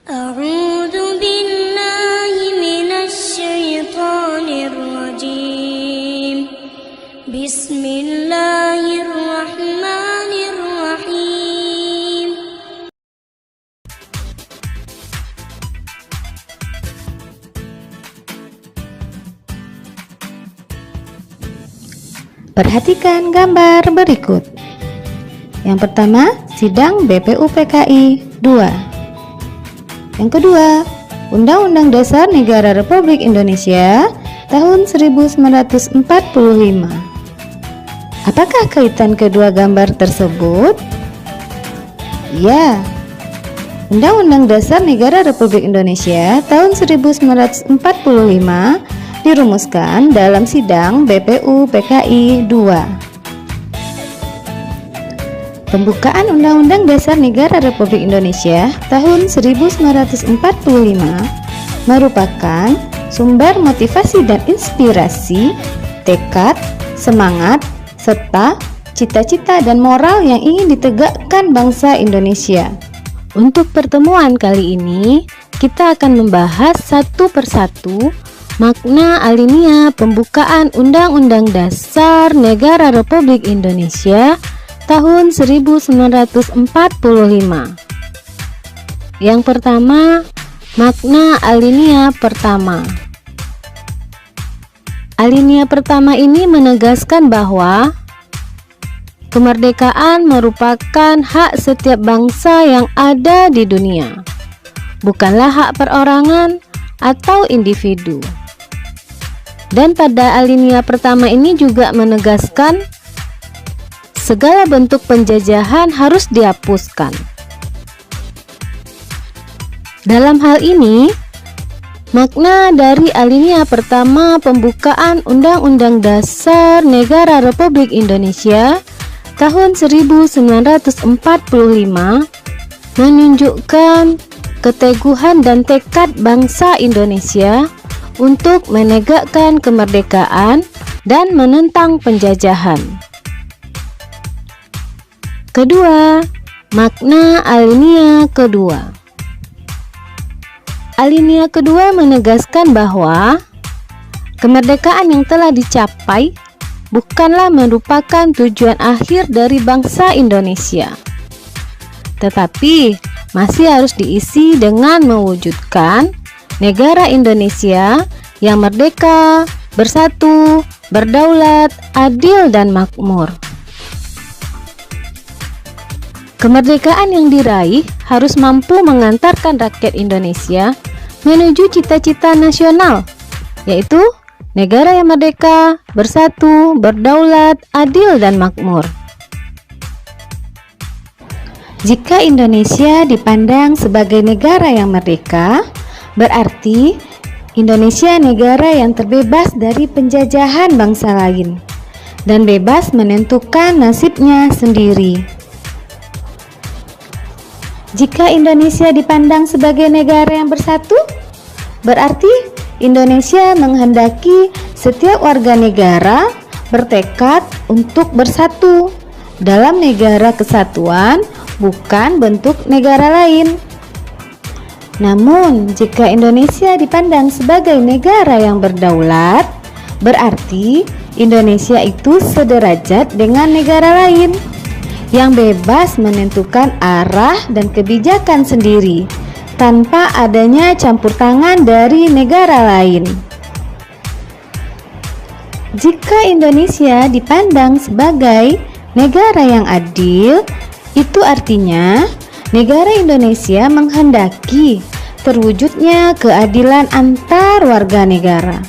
أعوذ بالله من الشيطان الرجيم بسم الله الرحمن الرحيم Perhatikan gambar berikut. Yang pertama, sidang BPUPKI 2. Yang kedua, Undang-Undang Dasar Negara Republik Indonesia tahun 1945. Apakah kaitan kedua gambar tersebut? Ya, Undang-Undang Dasar Negara Republik Indonesia tahun 1945 dirumuskan dalam sidang BPUPKI 2. Pembukaan Undang-Undang Dasar Negara Republik Indonesia tahun 1945 merupakan sumber motivasi dan inspirasi, tekad, semangat, serta cita-cita dan moral yang ingin ditegakkan bangsa Indonesia. Untuk pertemuan kali ini, kita akan membahas satu persatu makna alinea pembukaan Undang-Undang Dasar Negara Republik Indonesia tahun 1945. Yang pertama, makna alinea pertama. Alinea pertama ini menegaskan bahwa kemerdekaan merupakan hak setiap bangsa yang ada di dunia, bukanlah hak perorangan atau individu. Dan pada alinea pertama ini juga menegaskan segala bentuk penjajahan harus dihapuskan. Dalam hal ini, makna dari alinea pertama pembukaan Undang-Undang Dasar Negara Republik Indonesia tahun 1945 menunjukkan keteguhan dan tekad bangsa Indonesia untuk menegakkan kemerdekaan dan menentang penjajahan. Kedua, makna alinea kedua. Alinea kedua menegaskan bahwa kemerdekaan yang telah dicapai bukanlah merupakan tujuan akhir dari bangsa Indonesia, tetapi masih harus diisi dengan mewujudkan negara Indonesia yang merdeka, bersatu, berdaulat, adil, dan makmur. Kemerdekaan yang diraih harus mampu mengantarkan rakyat Indonesia menuju cita-cita nasional, yaitu negara yang merdeka, bersatu, berdaulat, adil, dan makmur. Jika Indonesia dipandang sebagai negara yang merdeka, berarti Indonesia negara yang terbebas dari penjajahan bangsa lain dan bebas menentukan nasibnya sendiri. Jika Indonesia dipandang sebagai negara yang bersatu, berarti Indonesia menghendaki setiap warga negara bertekad untuk bersatu dalam negara kesatuan, bukan bentuk negara lain. Namun, jika Indonesia dipandang sebagai negara yang berdaulat, berarti Indonesia itu sederajat dengan negara lain yang bebas menentukan arah dan kebijakan sendiri tanpa adanya campur tangan dari negara lain. Jika Indonesia dipandang sebagai negara yang adil, itu artinya negara Indonesia menghendaki terwujudnya keadilan antar warga negara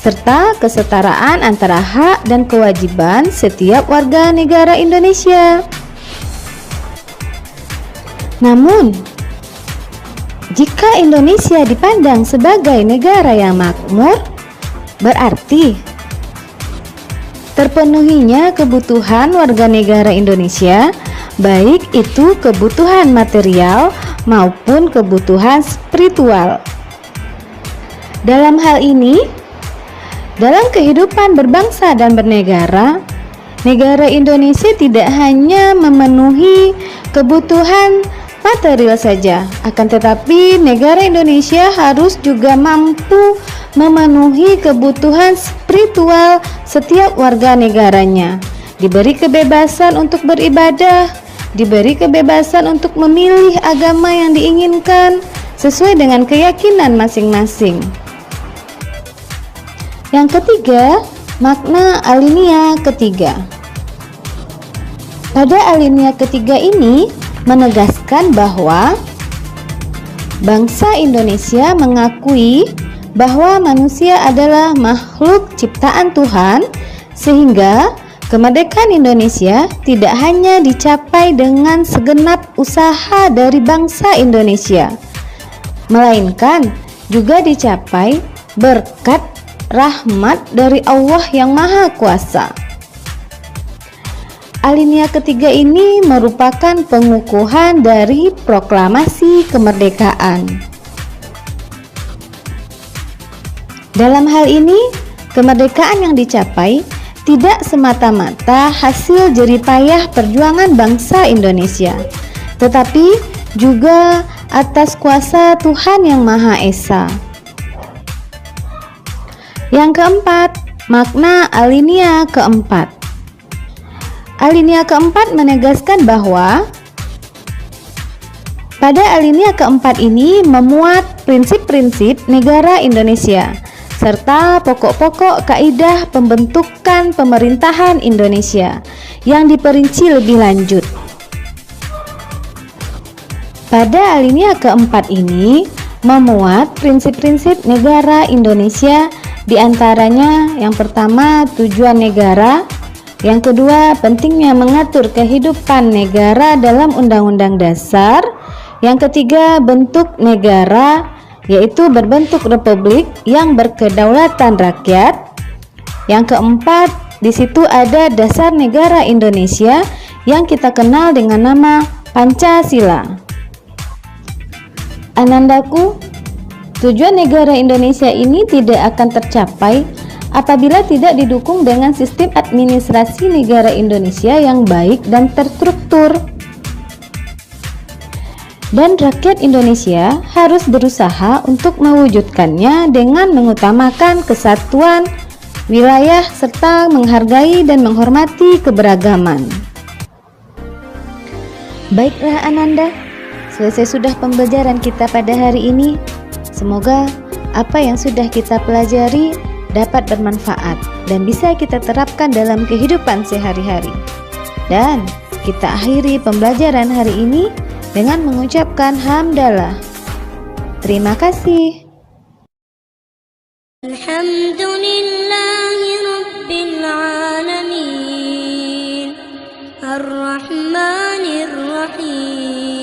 serta kesetaraan antara hak dan kewajiban setiap warga negara Indonesia. Namun, jika Indonesia dipandang sebagai negara yang makmur, berarti terpenuhinya kebutuhan warga negara Indonesia, baik itu kebutuhan material maupun kebutuhan spiritual. Dalam hal ini, dalam kehidupan berbangsa dan bernegara, negara Indonesia tidak hanya memenuhi kebutuhan material saja, akan tetapi negara Indonesia harus juga mampu memenuhi kebutuhan spiritual setiap warga negaranya. Diberi kebebasan untuk beribadah, diberi kebebasan untuk memilih agama yang diinginkan sesuai dengan keyakinan masing-masing. Yang ketiga, makna alinea ketiga. Pada alinea ketiga ini menegaskan bahwa bangsa Indonesia mengakui bahwa manusia adalah makhluk ciptaan Tuhan, sehingga kemerdekaan Indonesia tidak hanya dicapai dengan segenap usaha dari bangsa Indonesia, melainkan juga dicapai berkat rahmat dari Allah yang Maha Kuasa. Alinea ketiga ini merupakan pengukuhan dari proklamasi kemerdekaan. Dalam hal ini, kemerdekaan yang dicapai tidak semata-mata hasil jeripayah perjuangan bangsa Indonesia, tetapi juga atas kuasa Tuhan yang Maha Esa. Yang keempat, makna alinea keempat. Alinea keempat menegaskan bahwa pada alinea keempat ini memuat prinsip-prinsip negara Indonesia serta pokok-pokok kaidah pembentukan pemerintahan Indonesia yang diperinci lebih lanjut. Pada alinea keempat ini memuat prinsip-prinsip negara Indonesia, di antaranya yang pertama tujuan negara, yang kedua pentingnya mengatur kehidupan negara dalam Undang-Undang Dasar, yang ketiga bentuk negara yaitu berbentuk republik yang berkedaulatan rakyat, yang keempat di situ ada dasar negara Indonesia yang kita kenal dengan nama Pancasila. Anandaku, tujuan negara Indonesia ini tidak akan tercapai apabila tidak didukung dengan sistem administrasi negara Indonesia yang baik dan terstruktur. Dan rakyat Indonesia harus berusaha untuk mewujudkannya dengan mengutamakan kesatuan wilayah serta menghargai dan menghormati keberagaman. Baiklah Ananda, selesai sudah pembelajaran kita pada hari ini. Semoga apa yang sudah kita pelajari dapat bermanfaat dan bisa kita terapkan dalam kehidupan sehari-hari. Dan kita akhiri pembelajaran hari ini dengan mengucapkan hamdalah. Terima kasih. Alhamdulillahi Rabbil Alamin Ar-Rahmanir Rahim